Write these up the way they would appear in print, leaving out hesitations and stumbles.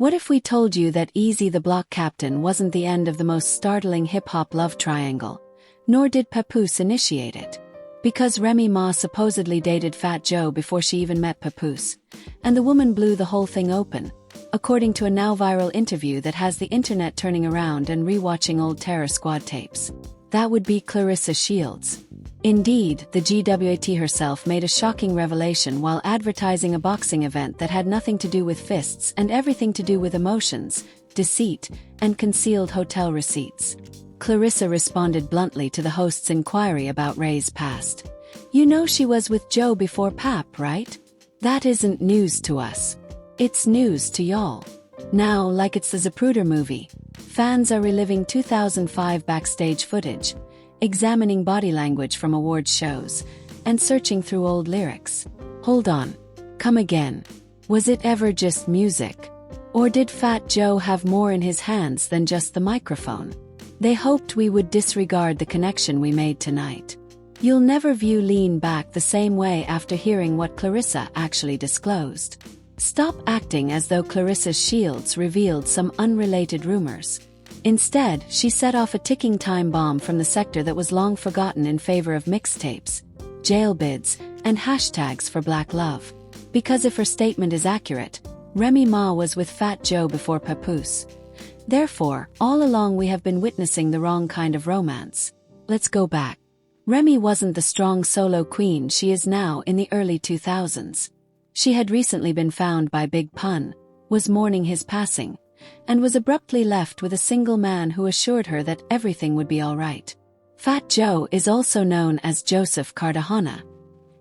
What if we told you that Easy the Block Captain wasn't the end of the most startling hip-hop love triangle, nor did Papoose initiate it? Because Remy Ma supposedly dated Fat Joe before she even met Papoose, and the woman blew the whole thing open, according to a now-viral interview that has the internet turning around and re-watching old Terror Squad tapes. That would be Claressa Shields. Indeed, the GWAT herself made a shocking revelation while advertising a boxing event that had nothing to do with fists and everything to do with emotions, deceit, and concealed hotel receipts. Claressa responded bluntly to the host's inquiry about Ray's past. "You know she was with Joe before Pap, right? That isn't news to us. It's news to y'all." Now, like it's the Zapruder movie, fans are reliving 2005 backstage footage, examining body language from awards shows, and searching through old lyrics. Hold on. Come again. Was it ever just music? Or did Fat Joe have more in his hands than just the microphone? They hoped we would disregard the connection we made tonight. You'll never view Lean Back the same way after hearing what Claressa actually disclosed. Stop acting as though Claressa Shields revealed some unrelated rumors. Instead, she set off a ticking time bomb from the sector that was long forgotten in favor of mixtapes, jail bids, and hashtags for Black love. Because if her statement is accurate, Remy Ma was with Fat Joe before Papoose. Therefore, all along we have been witnessing the wrong kind of romance. Let's go back. Remy wasn't the strong solo queen she is now in the early 2000s. She had recently been found by Big Pun, was mourning his passing, and was abruptly left with a single man who assured her that everything would be all right. Fat Joe is also known as Joseph Cartagena.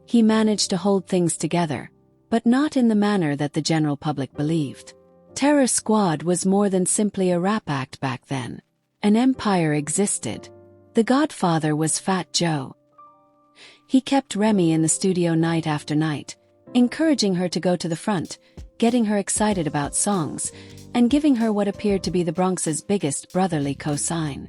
He managed to hold things together, but not in the manner that the general public believed. Terror Squad was more than simply a rap act back then. An empire existed. The Godfather was Fat Joe. He kept Remy in the studio night after night, encouraging her to go to the front, getting her excited about songs, and giving her what appeared to be the Bronx's biggest brotherly cosign.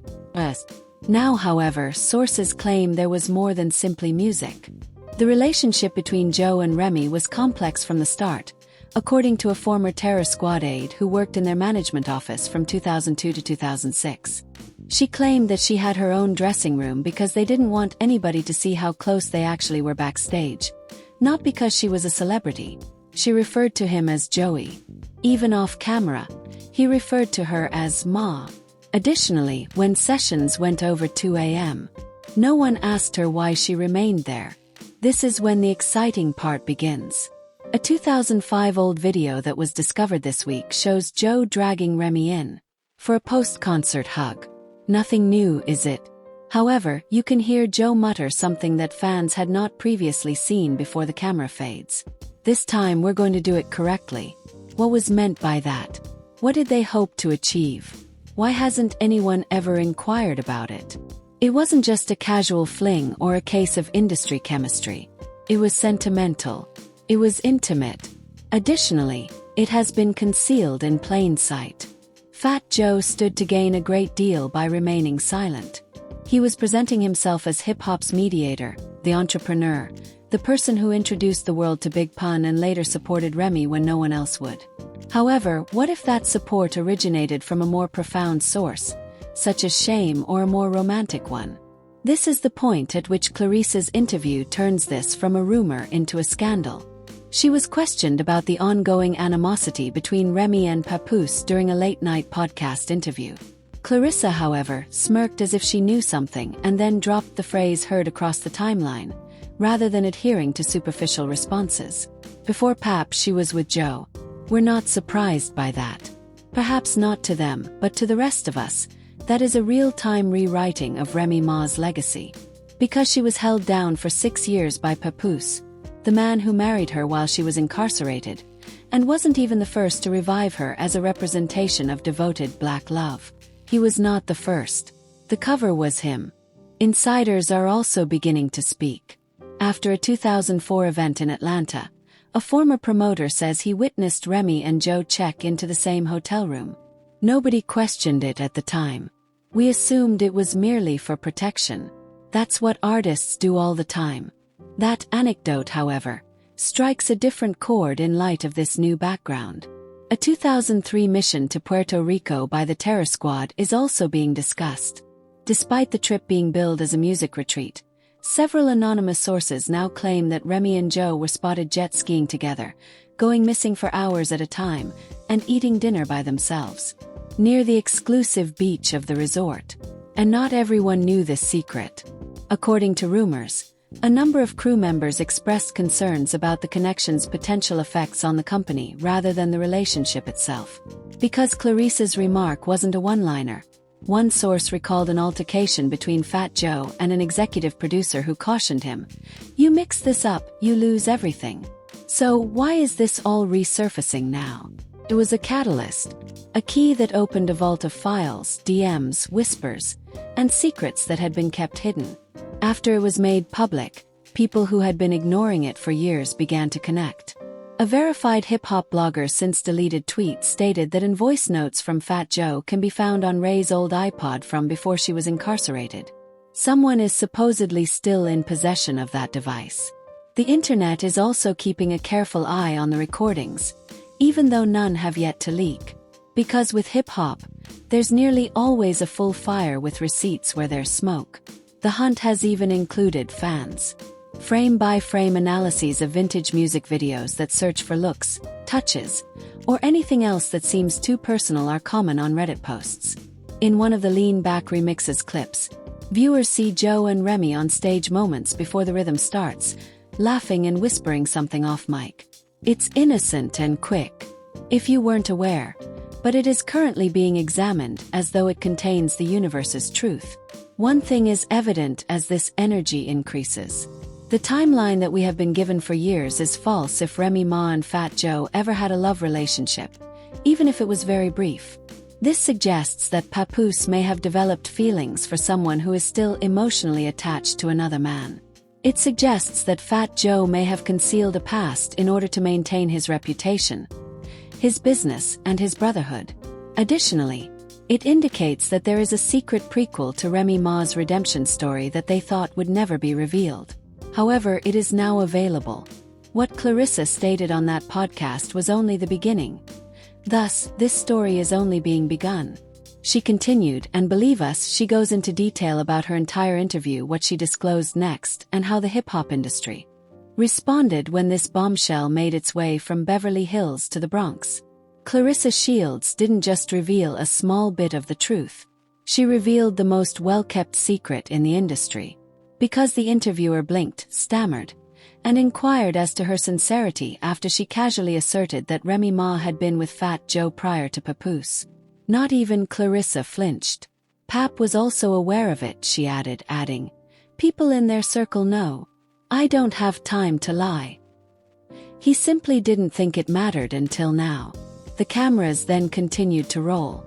Now, however, sources claim there was more than simply music. The relationship between Joe and Remy was complex from the start, according to a former Terror Squad aide who worked in their management office from 2002 to 2006. She claimed that she had her own dressing room because they didn't want anybody to see how close they actually were backstage, not because she was a celebrity. She referred to him as Joey. Even off camera, he referred to her as Ma. Additionally, when sessions went over 2 a.m., no one asked her why she remained there. This is when the exciting part begins. A 2005 old video that was discovered this week shows Joe dragging Remy in for a post-concert hug. Nothing new, is it? However, you can hear Joe mutter something that fans had not previously seen before the camera fades. "This time we're going to do it correctly." What was meant by that? What did they hope to achieve? Why hasn't anyone ever inquired about it? It wasn't just a casual fling or a case of industry chemistry. It was sentimental. It was intimate. Additionally, it has been concealed in plain sight. Fat Joe stood to gain a great deal by remaining silent. He was presenting himself as hip-hop's mediator, the entrepreneur, the person who introduced the world to Big Pun and later supported Remy when no one else would. However, what if that support originated from a more profound source, such as shame, or a more romantic one? This is the point at which Claressa's interview turns this from a rumor into a scandal. She was questioned about the ongoing animosity between Remy and Papoose during a late-night podcast interview. Claressa, however, smirked as if she knew something and then dropped the phrase heard across the timeline, rather than adhering to superficial responses. Before Pap, she was with Joe. We're not surprised by that. Perhaps not to them, but to the rest of us, that is a real-time rewriting of Remy Ma's legacy. Because she was held down for 6 years by Papoose, the man who married her while she was incarcerated, and wasn't even the first to revive her as a representation of devoted Black love. He was not the first. The cover was him. Insiders are also beginning to speak. After a 2004 event in Atlanta, a former promoter says he witnessed Remy and Joe check into the same hotel room. Nobody questioned it at the time. We assumed it was merely for protection. That's what artists do all the time. That anecdote, however, strikes a different chord in light of this new background. A 2003 mission to Puerto Rico by the Terror Squad is also being discussed. Despite the trip being billed as a music retreat, several anonymous sources now claim that Remy and Joe were spotted jet skiing together, going missing for hours at a time, and eating dinner by themselves, near the exclusive beach of the resort. And not everyone knew this secret. According to rumors, a number of crew members expressed concerns about the connection's potential effects on the company rather than the relationship itself. Because Claressa's remark wasn't a one-liner, one source recalled an altercation between Fat Joe and an executive producer who cautioned him, "You mix this up, you lose everything." So why is this all resurfacing now? It was a catalyst, a key that opened a vault of files, DMs, whispers, and secrets that had been kept hidden. After it was made public, people who had been ignoring it for years began to connect. A verified hip-hop blogger since deleted tweets stated that voice notes from Fat Joe can be found on Ray's old iPod from before she was incarcerated. Someone is supposedly still in possession of that device. The internet is also keeping a careful eye on the recordings, even though none have yet to leak. Because with hip-hop, there's nearly always a full fire with receipts where there's smoke. The hunt has even included fans. Frame-by-frame analyses of vintage music videos that search for looks, touches, or anything else that seems too personal are common on Reddit posts. In one of the lean-back remixes clips, viewers see Joe and Remy on stage moments before the rhythm starts, laughing and whispering something off mic. It's innocent and quick, if you weren't aware, but it is currently being examined as though it contains the universe's truth. One thing is evident as this energy increases. The timeline that we have been given for years is false if Remy Ma and Fat Joe ever had a love relationship, even if it was very brief. This suggests that Papoose may have developed feelings for someone who is still emotionally attached to another man. It suggests that Fat Joe may have concealed a past in order to maintain his reputation, his business, and his brotherhood. Additionally, it indicates that there is a secret prequel to Remy Ma's redemption story that they thought would never be revealed. However, it is now available. What Claressa stated on that podcast was only the beginning. Thus, this story is only being begun. She continued, and believe us, she goes into detail about her entire interview, what she disclosed next, and how the hip-hop industry responded when this bombshell made its way from Beverly Hills to the Bronx. Claressa Shields didn't just reveal a small bit of the truth. She revealed the most well-kept secret in the industry. Because the interviewer blinked, stammered, and inquired as to her sincerity after she casually asserted that Remy Ma had been with Fat Joe prior to Papoose. Not even Claressa flinched. Pap was also aware of it, she added, adding, "People in their circle know. I don't have time to lie." He simply didn't think it mattered until now. The cameras then continued to roll.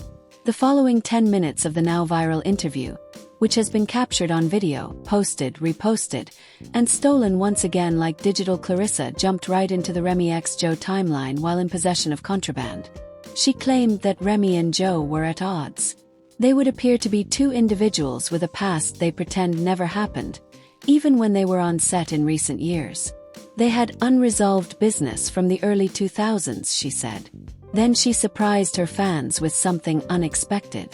The following 10 minutes of the now viral interview, which has been captured on video, posted, reposted, and stolen once again like digital, Claressa jumped right into the Remy x Joe timeline while in possession of contraband. She claimed that Remy and Joe were at odds. They would appear to be two individuals with a past they pretend never happened, even when they were on set in recent years. They had unresolved business from the early 2000s, she said. Then she surprised her fans with something unexpected.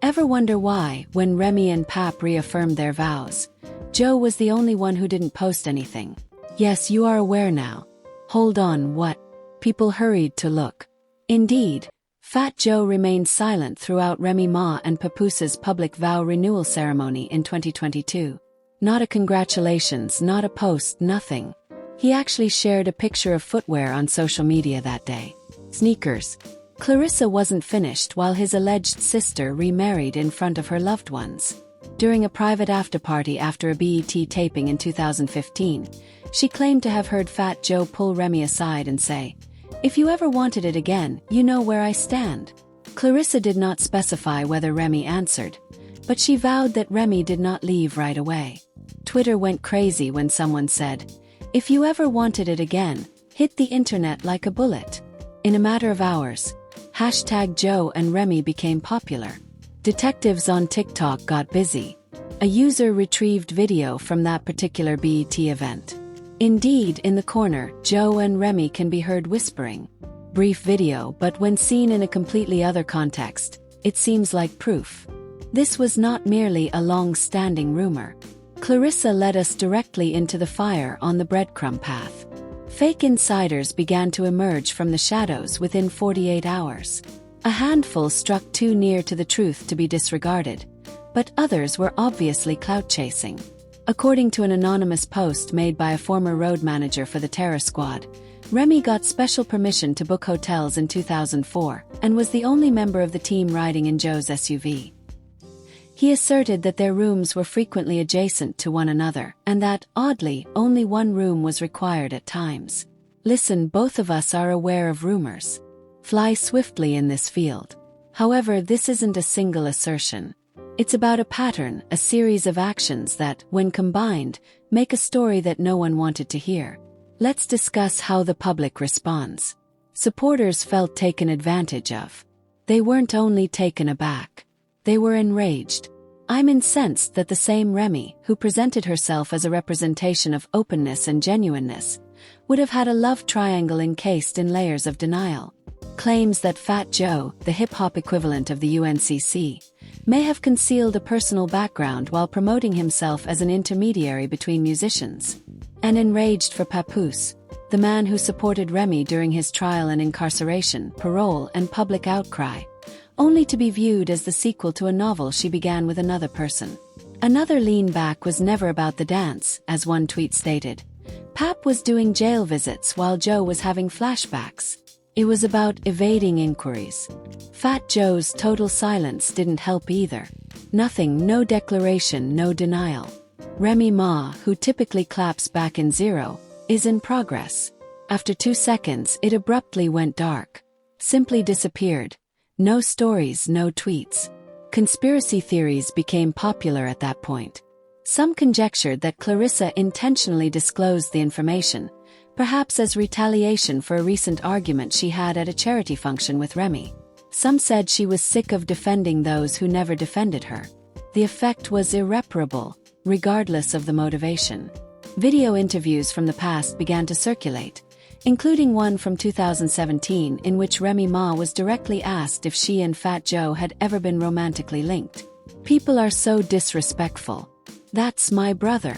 Ever wonder why, when Remy and Pap reaffirmed their vows, Joe was the only one who didn't post anything? Yes, you are aware now. Hold on, what? People hurried to look. Indeed, Fat Joe remained silent throughout Remy Ma and Papoose's public vow renewal ceremony in 2022. Not a congratulations, not a post, nothing. He actually shared a picture of footwear on social media that day. Sneakers. Claressa wasn't finished while his alleged sister remarried in front of her loved ones. During a private afterparty after a BET taping in 2015, she claimed to have heard Fat Joe pull Remy aside and say, "If you ever wanted it again, you know where I stand." Claressa did not specify whether Remy answered, but she vowed that Remy did not leave right away. Twitter went crazy when someone said, "If you ever wanted it again, hit the internet like a bullet." In a matter of hours, #Joe and Remy became popular. Detectives on TikTok got busy. A user retrieved video from that particular BET event. Indeed, in the corner, Joe and Remy can be heard whispering, brief video, but when seen in a completely other context, it seems like proof. This was not merely a long-standing rumor. Claressa led us directly into the fire on the breadcrumb path. Fake insiders began to emerge from the shadows within 48 hours. A handful struck too near to the truth to be disregarded, but others were obviously clout-chasing. According to an anonymous post made by a former road manager for the terror squad, Remy got special permission to book hotels in 2004 and was the only member of the team riding in Joe's SUV. He asserted that their rooms were frequently adjacent to one another and that, oddly, only one room was required at times. Listen, both of us are aware of rumors. Fly swiftly in this field. However, this isn't a single assertion. It's about a pattern, a series of actions that, when combined, make a story that no one wanted to hear. Let's discuss how the public responds. Supporters felt taken advantage of. They weren't only taken aback. They were enraged. I'm incensed that the same Remy, who presented herself as a representation of openness and genuineness, would have had a love triangle encased in layers of denial. Claims that Fat Joe, the hip-hop equivalent of the UNCC, may have concealed a personal background while promoting himself as an intermediary between musicians. And enraged for Papoose, the man who supported Remy during his trial and incarceration, parole, and public outcry, only to be viewed as the sequel to a novel she began with another person. Another lean back was never about the dance, as one tweet stated. Pap was doing jail visits while Joe was having flashbacks. It was about evading inquiries. Fat Joe's total silence didn't help either. Nothing, no declaration, no denial. Remy Ma, who typically claps back in zero, is in progress. After 2 seconds, it abruptly went dark. Simply disappeared. No stories, no tweets. Conspiracy theories became popular at that point. Some conjectured that Claressa intentionally disclosed the information, perhaps as retaliation for a recent argument she had at a charity function with Remy. Some said she was sick of defending those who never defended her. The effect was irreparable, regardless of the motivation. Video interviews from the past began to circulate, including one from 2017 in which Remy Ma was directly asked if she and Fat Joe had ever been romantically linked. "People are so disrespectful. That's my brother."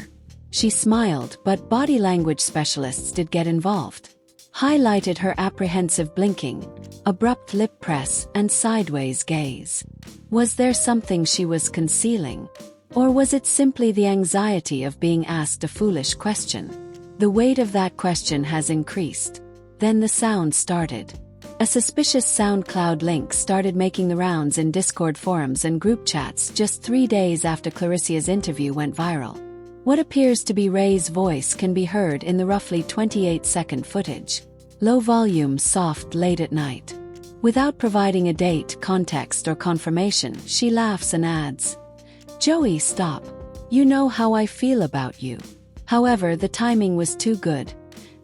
She smiled, but body language specialists did get involved. Highlighted her apprehensive blinking, abrupt lip press, and sideways gaze. Was there something she was concealing? Or was it simply the anxiety of being asked a foolish question? The weight of that question has increased. Then the sound started. A suspicious SoundCloud link started making the rounds in Discord forums and group chats just 3 days after Claressa's interview went viral. What appears to be Ray's voice can be heard in the roughly 28-second footage. Low volume, soft, late at night. Without providing a date, context, or confirmation, she laughs and adds, "Joey, stop. You know how I feel about you." However, the timing was too good,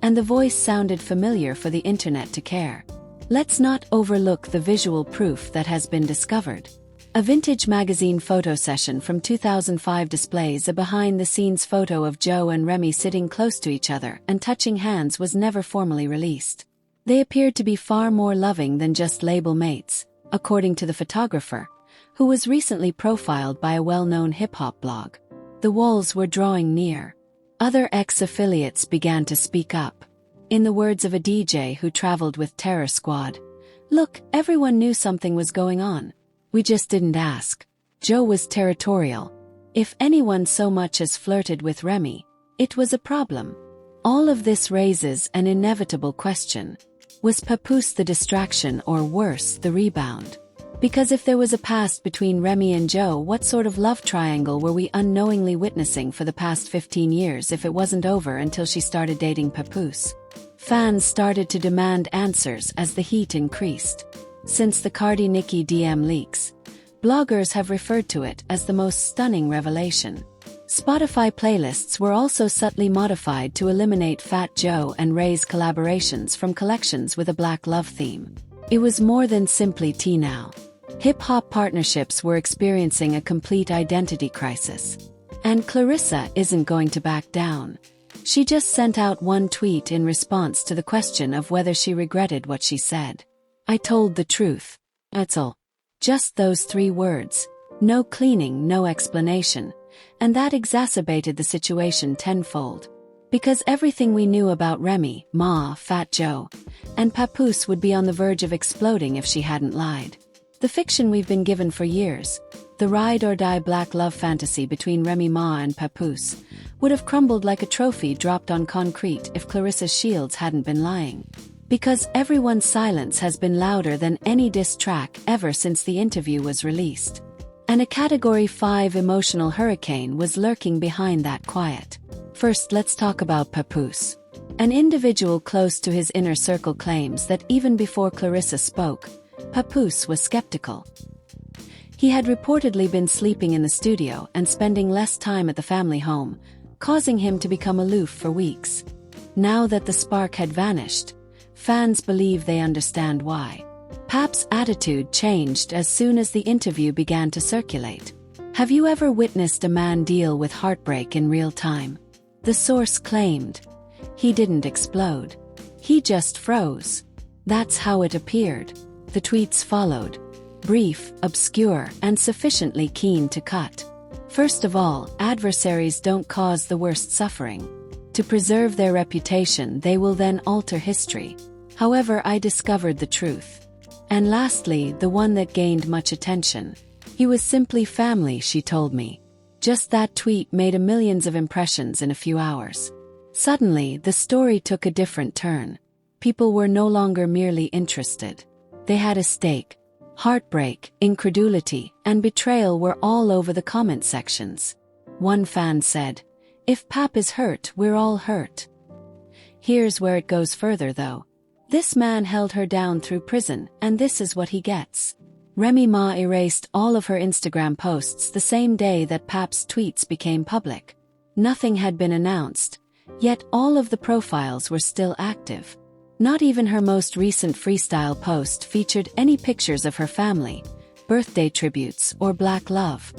and the voice sounded familiar for the internet to care. Let's not overlook the visual proof that has been discovered. A vintage magazine photo session from 2005 displays a behind-the-scenes photo of Joe and Remy sitting close to each other and touching hands was never formally released. They appeared to be far more loving than just label mates, according to the photographer, who was recently profiled by a well-known hip-hop blog. The walls were drawing near. Other ex-affiliates began to speak up. In the words of a DJ who traveled with Terror Squad, "Look, everyone knew something was going on. We just didn't ask." Joe was territorial. If anyone so much as flirted with Remy, it was a problem. All of this raises an inevitable question. Was Papoose the distraction or worse, the rebound? Because if there was a past between Remy and Joe, what sort of love triangle were we unknowingly witnessing for the past 15 years if it wasn't over until she started dating Papoose? Fans started to demand answers as the heat increased. Since the Cardi-Nicki DM leaks, bloggers have referred to it as the most stunning revelation. Spotify playlists were also subtly modified to eliminate Fat Joe and Ray's collaborations from collections with a black love theme. It was more than simply tea now. Hip-hop partnerships were experiencing a complete identity crisis. And Claressa isn't going to back down. She just sent out one tweet in response to the question of whether she regretted what she said. "I told the truth. That's all." Just those 3 words. No cleaning, no explanation. And that exacerbated the situation tenfold. Because everything we knew about Remy, Ma, Fat Joe, and Papoose would be on the verge of exploding if she hadn't lied. The fiction we've been given for years, the ride-or-die black love fantasy between Remy Ma and Papoose, would have crumbled like a trophy dropped on concrete if Clarissa's shields hadn't been lying. Because everyone's silence has been louder than any diss track ever since the interview was released. And a Category 5 emotional hurricane was lurking behind that quiet. First, let's talk about Papoose. An individual close to his inner circle claims that even before Claressa spoke, Papoose was skeptical. He had reportedly been sleeping in the studio and spending less time at the family home, causing him to become aloof for weeks. Now that the spark had vanished, fans believe they understand why. Pap's attitude changed as soon as the interview began to circulate. "Have you ever witnessed a man deal with heartbreak in real time?" The source claimed. "He didn't explode. He just froze. That's how it appeared." The tweets followed. Brief, obscure, and sufficiently keen to cut. First of all, adversaries don't cause the worst suffering. To preserve their reputation, they will then alter history. However, I discovered the truth. And lastly, the one that gained much attention. "He was simply family," she told me. Just that tweet made millions of impressions in a few hours. Suddenly, the story took a different turn. People were no longer merely interested. They had a stake. Heartbreak, incredulity, and betrayal were all over the comment sections. One fan said, "If Pap is hurt, we're all hurt." Here's where it goes further though. This man held her down through prison, and this is what he gets. Remy Ma erased all of her Instagram posts the same day that Pap's tweets became public. Nothing had been announced, yet all of the profiles were still active. Not even her most recent freestyle post featured any pictures of her family, birthday tributes, or black love.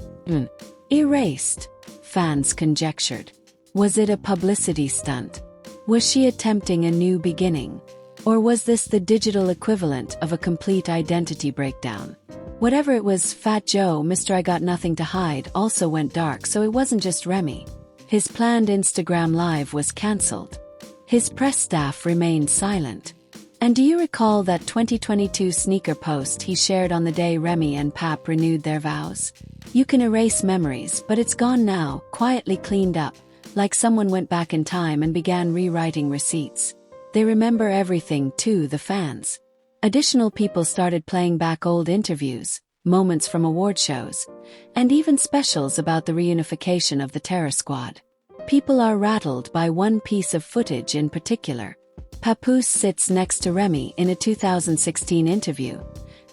Erased, fans conjectured. Was it a publicity stunt? Was she attempting a new beginning? Or was this the digital equivalent of a complete identity breakdown? Whatever it was, Fat Joe, Mr. I Got Nothing to Hide, also went dark, so it wasn't just Remy. His planned Instagram Live was cancelled. His press staff remained silent. And do you recall that 2022 sneaker post he shared on the day Remy and Pap renewed their vows? You can erase memories, but it's gone now, quietly cleaned up, like someone went back in time and began rewriting receipts. They remember everything too, the fans. Additional people started playing back old interviews, moments from award shows, and even specials about the reunification of the Terror Squad. People are rattled by one piece of footage in particular. Papoose sits next to Remy in a 2016 interview,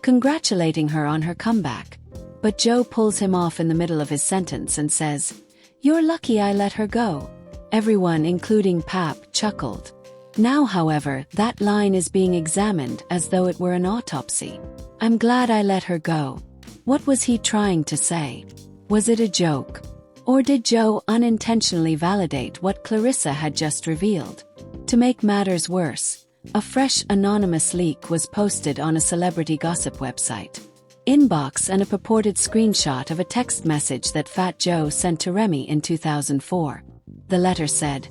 congratulating her on her comeback. But Joe pulls him off in the middle of his sentence and says, "You're lucky I let her go." Everyone, including Pap, chuckled. Now, however, that line is being examined as though it were an autopsy. "I'm glad I let her go." What was he trying to say? Was it a joke? Or did Joe unintentionally validate what Claressa had just revealed? To make matters worse, a fresh anonymous leak was posted on a celebrity gossip website. Inbox and a purported screenshot of a text message that Fat Joe sent to Remy in 2004. The letter said,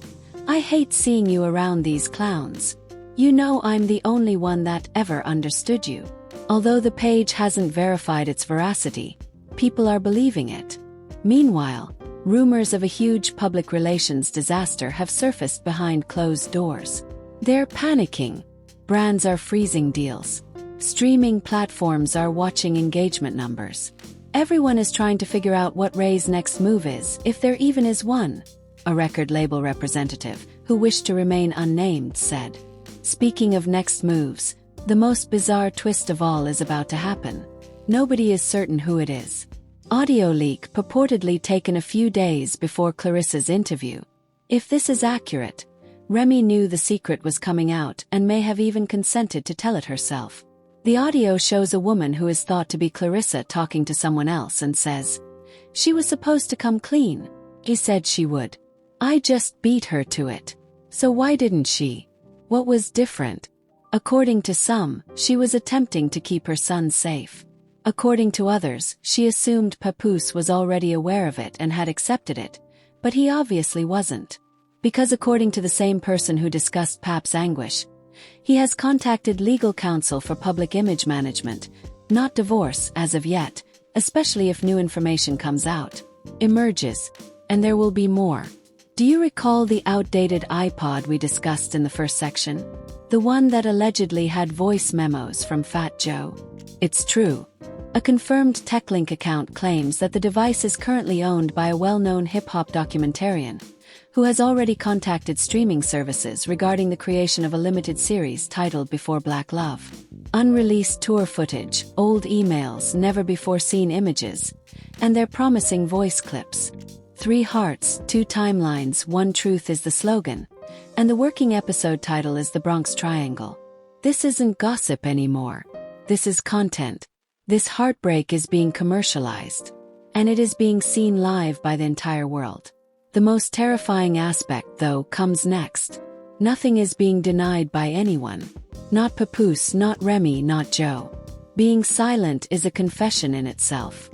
"I hate seeing you around these clowns. You know I'm the only one that ever understood you." Although the page hasn't verified its veracity, people are believing it. Meanwhile, rumors of a huge public relations disaster have surfaced behind closed doors. They're panicking. Brands are freezing deals. Streaming platforms are watching engagement numbers. Everyone is trying to figure out what Ray's next move is, if there even is one. A record label representative, who wished to remain unnamed, said. Speaking of next moves, the most bizarre twist of all is about to happen. Nobody is certain who it is. Audio leak purportedly taken a few days before Claressa's interview. If this is accurate, Remy knew the secret was coming out and may have even consented to tell it herself. The audio shows a woman who is thought to be Claressa talking to someone else and says, "She was supposed to come clean. He said she would." I just beat her to it. So why didn't she? What was different? According to some, she was attempting to keep her son safe. According to others, she assumed Papoose was already aware of it and had accepted it, but he obviously wasn't. Because according to the same person who discussed Pap's anguish, he has contacted legal counsel for public image management, not divorce as of yet, especially if new information comes out, emerges, and there will be more. Do you recall the outdated iPod we discussed in the first section? The one that allegedly had voice memos from Fat Joe? It's true. A confirmed TechLink account claims that the device is currently owned by a well-known hip-hop documentarian, who has already contacted streaming services regarding the creation of a limited series titled Before Black Love. Unreleased tour footage, old emails, never-before-seen images, and they're promising voice clips. 3 hearts, 2 timelines, 1 truth is the slogan, and the working episode title is The Bronx Triangle. This isn't gossip anymore. This is content. This heartbreak is being commercialized, and it is being seen live by the entire world. The most terrifying aspect, though, comes next. Nothing is being denied by anyone. Not Papoose, not Remy, not Joe. Being silent is a confession in itself.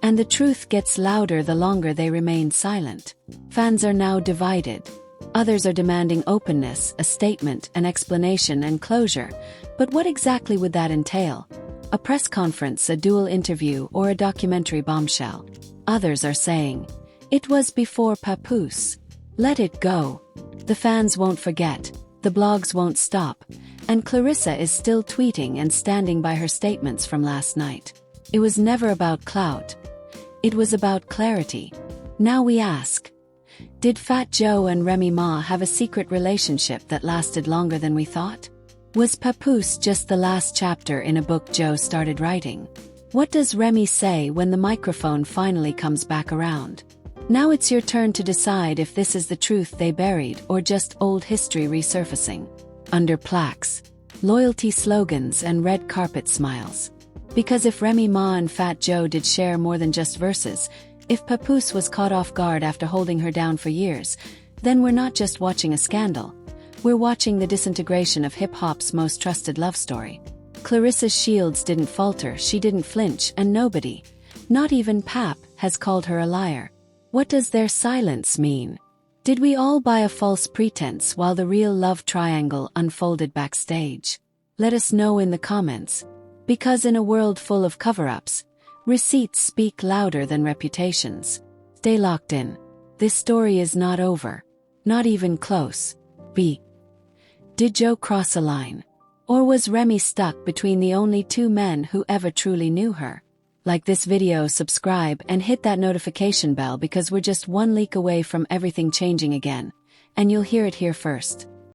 And the truth gets louder the longer they remain silent. Fans are now divided. Others are demanding openness, a statement, an explanation, and closure. But what exactly would that entail? A press conference, a dual interview, or a documentary bombshell? Others are saying, it was before Papoose. Let it go. The fans won't forget, the blogs won't stop, and Claressa is still tweeting and standing by her statements from last night. It was never about clout. It was about clarity. Now we ask, did Fat Joe and Remy Ma have a secret relationship that lasted longer than we thought? Was Papoose just the last chapter in a book Joe started writing? What does Remy say when the microphone finally comes back around? Now it's your turn to decide if this is the truth they buried or just old history resurfacing. Under plaques, loyalty slogans, and red carpet smiles. Because if Remy Ma and Fat Joe did share more than just verses, if Papoose was caught off guard after holding her down for years, then we're not just watching a scandal. We're watching the disintegration of hip-hop's most trusted love story. Claressa's shields didn't falter, she didn't flinch, and nobody, not even Pap, has called her a liar. What does their silence mean? Did we all buy a false pretense while the real love triangle unfolded backstage? Let us know in the comments. Because in a world full of cover-ups, receipts speak louder than reputations. Stay locked in. This story is not over. Not even close. Did Joe cross a line? Or was Remy stuck between the only 2 men who ever truly knew her? Like this video, subscribe, and hit that notification bell because we're just one leak away from everything changing again. And you'll hear it here first.